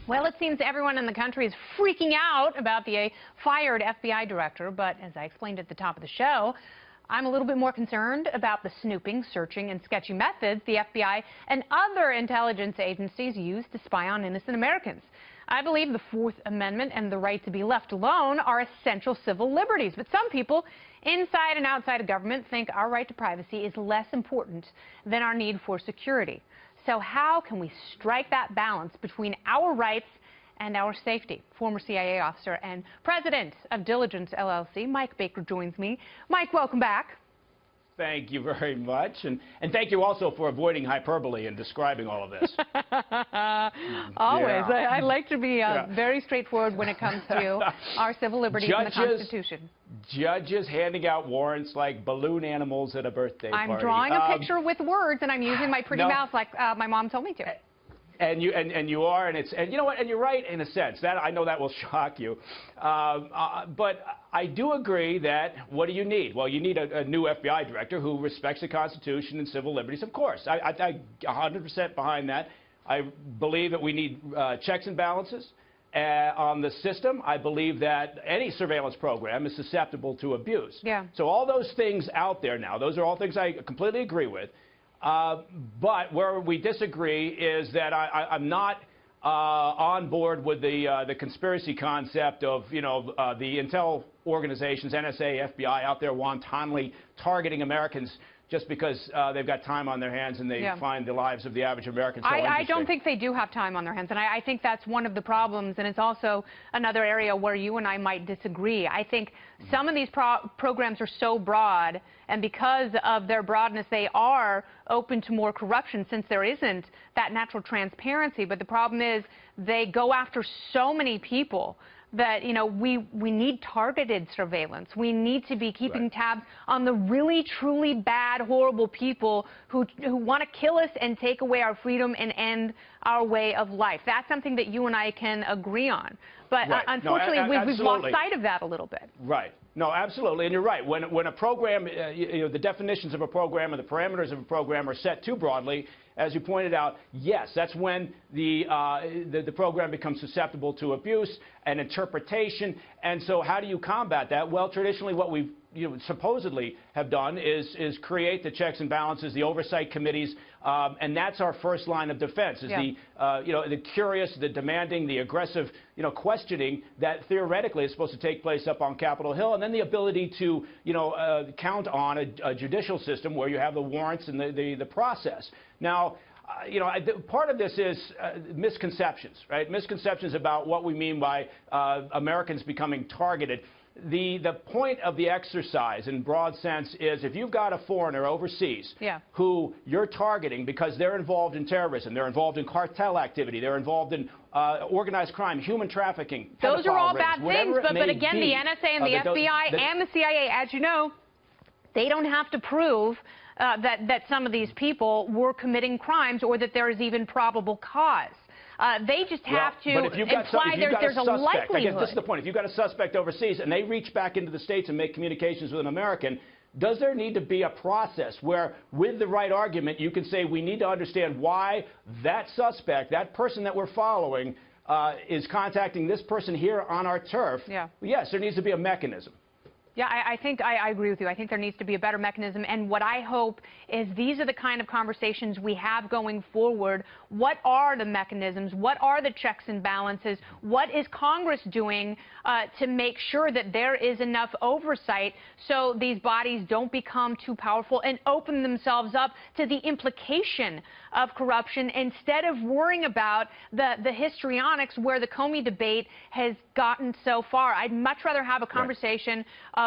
Well, it seems everyone in the country is freaking out about the fired FBI director, but as I explained at the top of the show, I'm a little bit more concerned about the snooping, searching, and sketchy methods the FBI and other intelligence agencies use to spy on innocent Americans. I believe the Fourth Amendment and the right to be left alone are essential civil liberties, but some people inside and outside of government think our right to privacy is less important than our need for security. So how can we strike that balance between our rights and our safety? Former CIA officer and president of Diligence LLC, Mike Baker, joins me. Mike, welcome back. Thank you very much. And thank you also for avoiding hyperbole in describing all of this. Always. Yeah. I like to be very straightforward when it comes to our civil liberties and the Constitution. Judges handing out warrants like balloon animals at a birthday party. I'm drawing a picture with words, and I'm using my pretty mouth like my mom told me to. And you are, and you know what, and you're right in a sense. That I know that will shock you, but I do agree that what do you need? Well, you need a new FBI director who respects the Constitution and civil liberties. Of course, I 100% behind that. I believe that we need checks and balances on the system. I believe that any surveillance program is susceptible to abuse. Yeah. So all those things out there now, those are all things I completely agree with. But where we disagree is that I'm not on board with the conspiracy concept of, the intel organizations, NSA, FBI, out there wantonly targeting Americans just because they've got time on their hands and they find the lives of the average American so interesting. I don't think they do have time on their hands, and I think that's one of the problems, and it's also another area where you and I might disagree. I think some of these programs are so broad, and because of their broadness, they are open to more corruption since there isn't that natural transparency. But the problem is they go after so many people that, we need targeted surveillance. We need to be keeping tabs on the really, truly bad, horrible people who want to kill us and take away our freedom and end our way of life. That's something that you and I can agree on. But unfortunately, we've lost sight of that a little bit. Right. No, absolutely. And you're right. When a program, the definitions of a program and the parameters of a program are set too broadly, as you pointed out, yes, that's when the program becomes susceptible to abuse and interpretation. And so how do you combat that? Well, traditionally what we've supposedly have done is create the checks and balances, the oversight committees, and that's our first line of defense, is the curious, the demanding, the aggressive, questioning that theoretically is supposed to take place up on Capitol Hill, and then the ability to, count on a judicial system where you have the warrants and the process. Now, part of this is misconceptions, right? Misconceptions about what we mean by Americans becoming targeted. The point of the exercise in broad sense is if you've got a foreigner overseas who you're targeting because they're involved in terrorism, they're involved in cartel activity, they're involved in organized crime, human trafficking, those are all bad things, but again, the NSA and the FBI and the CIA, as you know, they don't have to prove that some of these people were committing crimes or that there is even probable cause. They just have to imply there's a likelihood. I guess this is the point. If you've got a suspect overseas and they reach back into the States and make communications with an American, does there need to be a process where, with the right argument, you can say we need to understand why that suspect, that person that we're following, is contacting this person here on our turf? Yeah. Yes, there needs to be a mechanism. Yeah, I think I agree with you. I think there needs to be a better mechanism. And what I hope is these are the kind of conversations we have going forward. What are the mechanisms? What are the checks and balances? What is Congress doing to make sure that there is enough oversight so these bodies don't become too powerful and open themselves up to the implication of corruption instead of worrying about the histrionics where the Comey debate has gotten so far? I'd much rather have a conversation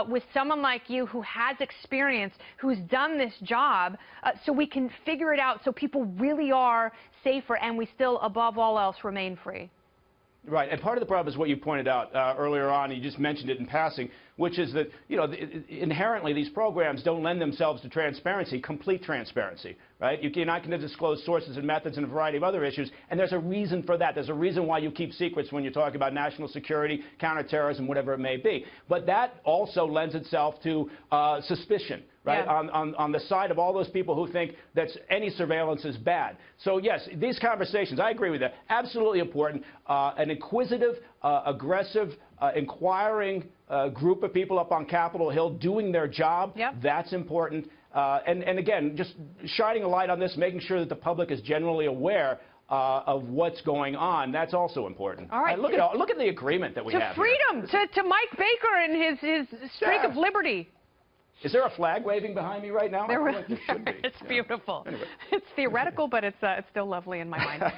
with someone like you who has experience, who's done this job, so we can figure it out so people really are safer and we still, above all else, remain free. Right, and part of the problem is what you pointed out earlier on, you just mentioned it in passing, which is that, inherently these programs don't lend themselves to transparency, complete transparency, right? You're not going to disclose sources and methods and a variety of other issues, and there's a reason for that. There's a reason why you keep secrets when you talk about national security, counterterrorism, whatever it may be. But that also lends itself to suspicion, right? Yeah. On the side of all those people who think that any surveillance is bad. So yes, these conversations, I agree with that, absolutely important. An inquisitive, aggressive, inquiring group of people up on Capitol Hill doing their job, Yep. that's important. And again, just shining a light on this, making sure that the public is generally aware of what's going on. That's also important. All right. Look at the agreement that we have To freedom, to Mike Baker and his streak Yeah. of liberty. Is there a flag waving behind me right now? I feel like there should be. It's Yeah. beautiful. Anyway. It's theoretical, but it's still lovely in my mind.